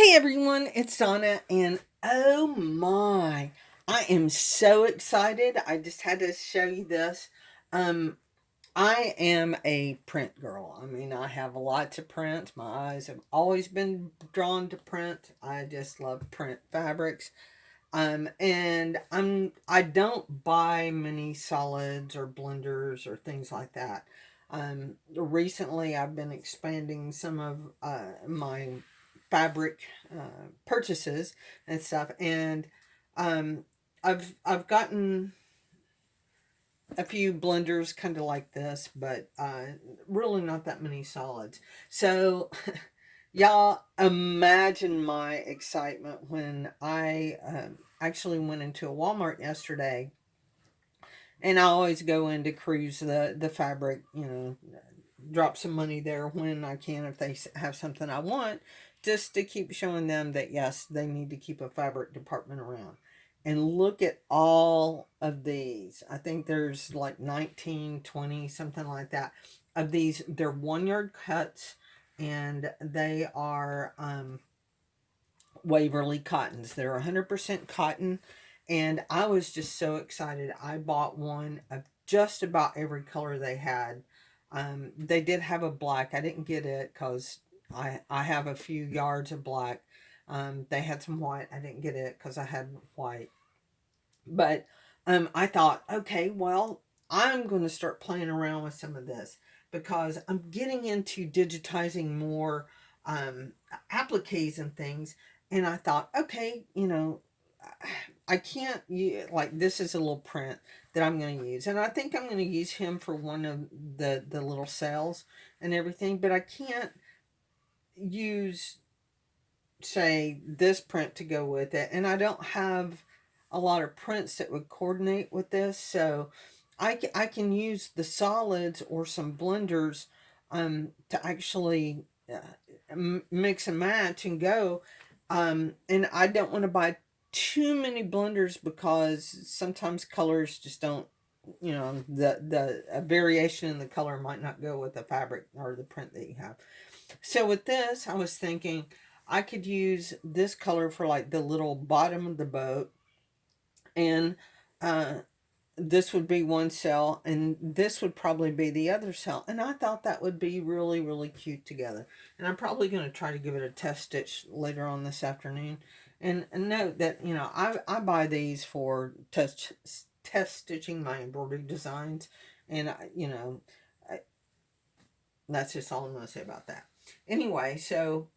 Hey everyone, it's Donna, and oh my, I am so excited. I just had to show you this. Um, I am a print girl. I mean, I have a lot to print. My eyes have always been drawn to print. I just love print fabrics. I don't buy many solids or blenders or things like that. Recently, I've been expanding some of my fabric purchases and stuff, and um, I've gotten a few blenders kind of like this, but really not that many solids. So, y'all imagine my excitement when I actually went into a Walmart yesterday, and I always go in to cruise the fabric, drop some money there when I can if they have something I want, just to keep showing them that yes, they need to keep a fabric department around. And look at all of these. I think there's like 19, 20, something like that of these. They're 1 yard cuts, and they are Waverly cottons. They're 100% cotton, and I was just so excited. I bought one of just about every color they had. They did have a black. I didn't get it because I have a few yards of black. They had some white. I didn't get it because I had white. But I thought, okay, well, I'm going to start playing around with some of this because I'm getting into digitizing more appliques and things. And I thought, okay, I can't like this is a little print that I'm going to use, and I think I'm going to use him for one of the little cells and everything. But I can't use say this print to go with it, and I don't have a lot of prints that would coordinate with this, so I can use the solids or some blenders to actually mix and match and go. And I don't want to buy too many blenders because sometimes colors just don't, the a variation in the color might not go with the fabric or the print that you have. So with this, I was thinking I could use this color for like the little bottom of the boat, and uh, this would be one cell, and this would probably be the other cell. And I thought that would be really, really cute together. And I'm probably going to try to give it a test stitch later on this afternoon. And note that, I buy these for test stitching my embroidery designs. And, I, that's just all I'm going to say about that. Anyway, so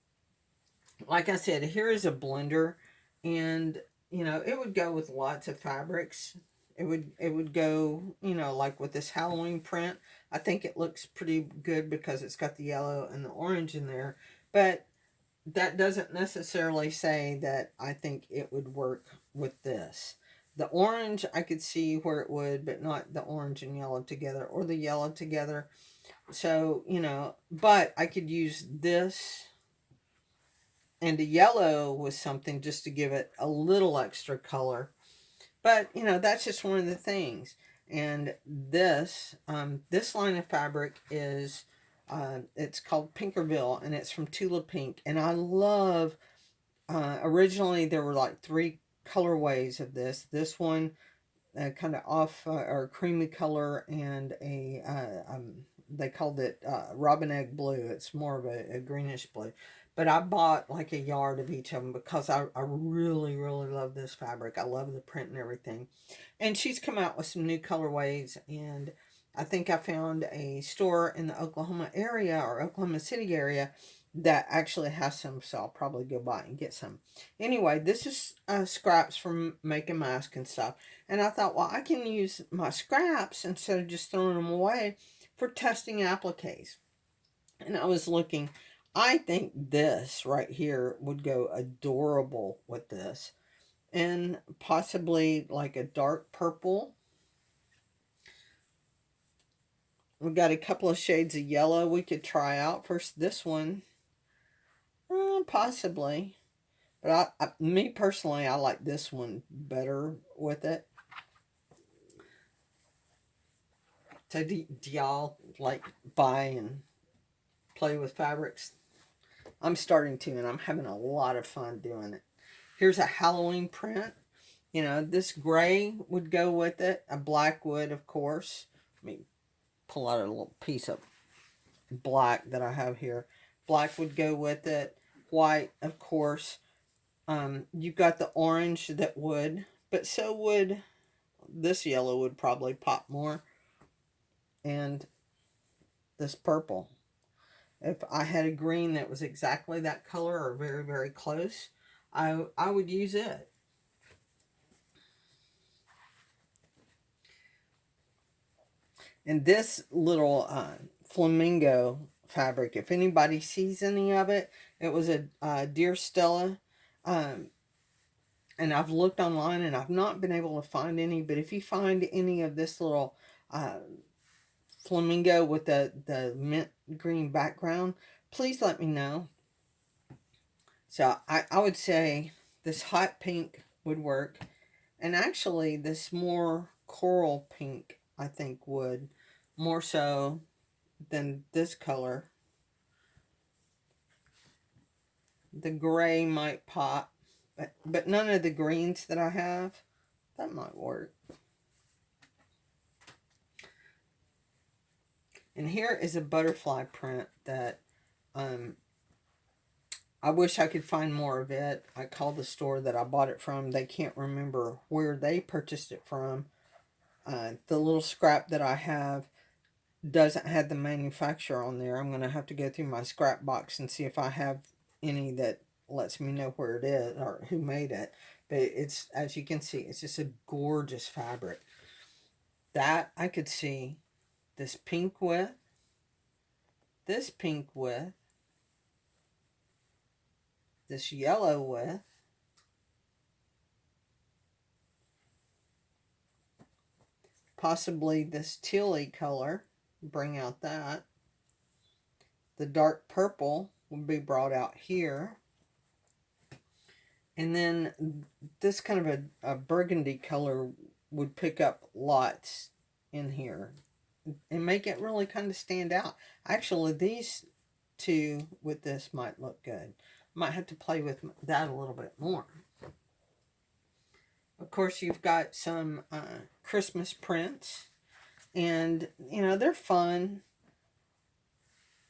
like I said, here is a blender, and it would go with lots of fabrics. It would go, like with this Halloween print. I think it looks pretty good because it's got the yellow and the orange in there, but that doesn't necessarily say that I think it would work with this. The orange I could see where it would, but not the orange and yellow together or the yellow together. So, but I could use this and the yellow was something just to give it a little extra color. But that's just one of the things. And this line of fabric is it's called Pinkerville, and it's from Tula Pink. And I love. Originally, there were like three colorways of this. This one, kind of off or creamy color, and they called it robin egg blue. It's more of a greenish blue. But I bought like a yard of each of them because I really, really love this fabric. I love the print and everything. And she's come out with some new colorways, and I think I found a store in the Oklahoma area or Oklahoma City area that actually has some, so I'll probably go by and get some. Anyway, this is scraps from making masks and stuff. And I thought, well, I can use my scraps instead of just throwing them away for testing appliques. And I was looking, I think this right here would go adorable with this. And possibly like a dark purple. We've got a couple of shades of yellow we could try out. First, this one. Possibly. But me personally, I like this one better with it. So do y'all like buy and play with fabrics? I'm starting to, and I'm having a lot of fun doing it. Here's a Halloween print. You know, this gray would go with it. A black would, of course. Let me pull out a little piece of black that I have here. Black would go with it. White, of course. You've got the orange that would, but so would this yellow would probably pop more. And this purple. If I had a green that was exactly that color or very, very close, I would use it. And this little flamingo fabric, if anybody sees any of it, it was a Dear Stella. Um, and I've looked online and I've not been able to find any, but if you find any of this little flamingo with the mint green background, please let me know. So I would say this hot pink would work. And actually, this more coral pink, I think, would. More so than this color. The gray might pop. But none of the greens that I have, that might work. And here is a butterfly print that I wish I could find more of it. I called the store that I bought it from. They can't remember where they purchased it from. The little scrap that I have doesn't have the manufacturer on there. I'm going to have to go through my scrap box and see if I have any that lets me know where it is or who made it. But it's, as you can see, it's just a gorgeous fabric. That I could see this pink with, this pink with, this yellow with, possibly this tealy color, bring out that. The dark purple will be brought out here. And then this kind of a burgundy color would pick up lots in here and make it really kind of stand out. Actually, these two with this might look good. Might have to play with that a little bit more. Of course, you've got some Christmas prints, and you know, they're fun.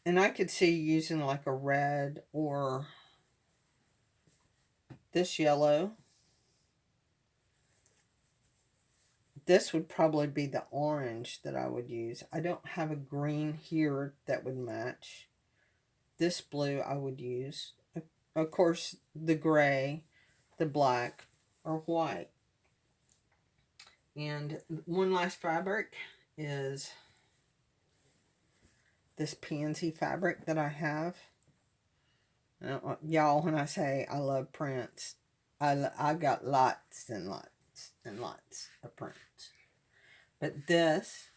And I could see using like a red or this yellow. This would probably be the orange that I would use. I don't have a green here that would match. This blue I would use. Of course, the gray, the black, or white. And one last fabric is this pansy fabric that I have. Y'all, when I say I love prints, I got lots and lots and lots of prints. But this,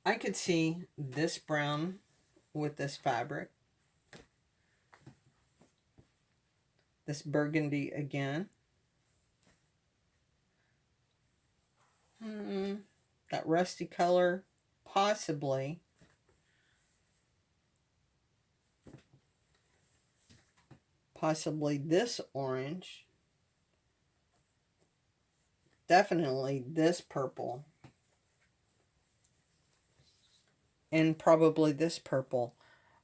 I could see this brown with this fabric. This burgundy again. That rusty color, possibly. Possibly this orange. Definitely this purple. And probably this purple.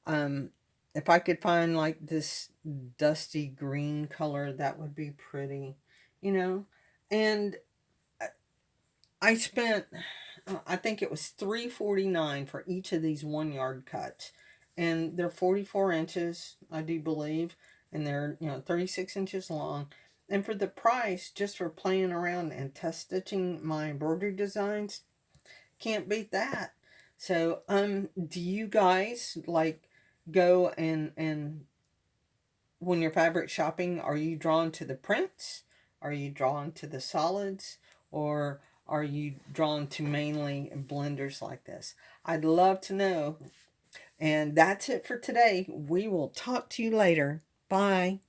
If I could find like this dusty green color, that would be pretty, you know. And I spent, I think it was $3.49 for each of these 1 yard cuts, and they're 44 inches, I do believe, and they're 36 inches long. And for the price, just for playing around and test stitching my embroidery designs, can't beat that. So, do you guys like go and when you're fabric shopping, are you drawn to the prints? Are you drawn to the solids? Or are you drawn to mainly blenders like this? I'd love to know. And that's it for today. We will talk to you later. Bye.